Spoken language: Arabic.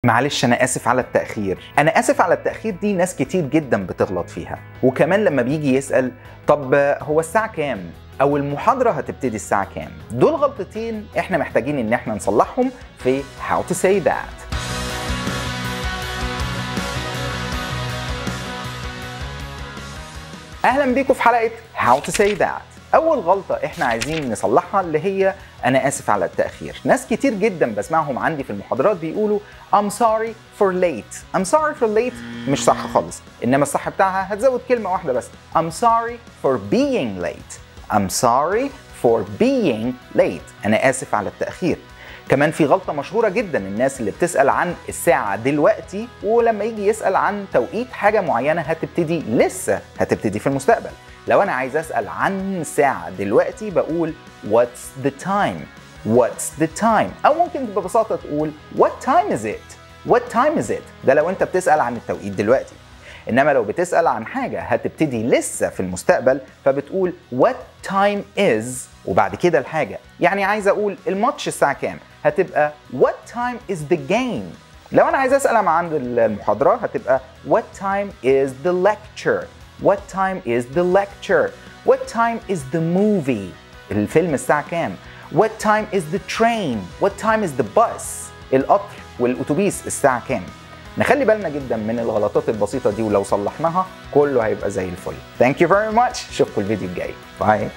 معلش أنا آسف على التأخير. أنا آسف على التأخير دي ناس كتير جدا بتغلط فيها، وكمان لما بيجي يسأل طب هو الساعة كام؟ أو المحاضرة هتبتدي الساعة كام؟ دول غلطتين إحنا محتاجين إن إحنا نصلحهم في How to Say That. أهلا بيكم في حلقة How to Say That. أول غلطة إحنا عايزين نصلحها اللي هي أنا آسف على التأخير. ناس كتير جدا بسمعهم عندي في المحاضرات بيقولوا I'm sorry for late. I'm sorry for late مش صح خالص، إنما الصح بتاعها هتزود كلمة واحدة بس. I'm sorry for being late. I'm sorry for being late. أنا آسف على التأخير. كمان في غلطة مشهورة جدا الناس اللي بتسأل عن الساعة دلوقتي، ولما يجي يسأل عن توقيت حاجة معينة هتبتدي لسه هتبتدي في المستقبل. لو أنا عايز أسأل عن ساعة دلوقتي بقول What's the time? What's the time? أو ممكن ببساطة تقول What time is it? What time is it? ده لو أنت بتسأل عن التوقيت دلوقتي. إنما لو بتسأل عن حاجة هتبتدي لسه في المستقبل فبتقول What time is وبعد كده الحاجة. يعني عايز أقول الماتش الساعة كام؟ هتبقى What time is the game؟ لو أنا عايز أسأل عن المحاضرة هتبقى What time is the lecture؟ What time is the lecture؟ What time is the movie؟ الفيلم الساعة كام؟ What time is the train؟ What time is the bus؟ القطر والأتوبيس الساعة كام؟ نخلي بالنا جدا من الغلطات البسيطة دي، ولو صلحناها كله هيبقى زي الفل. Thank you very much. اشوفكم الفيديو الجاي. باي.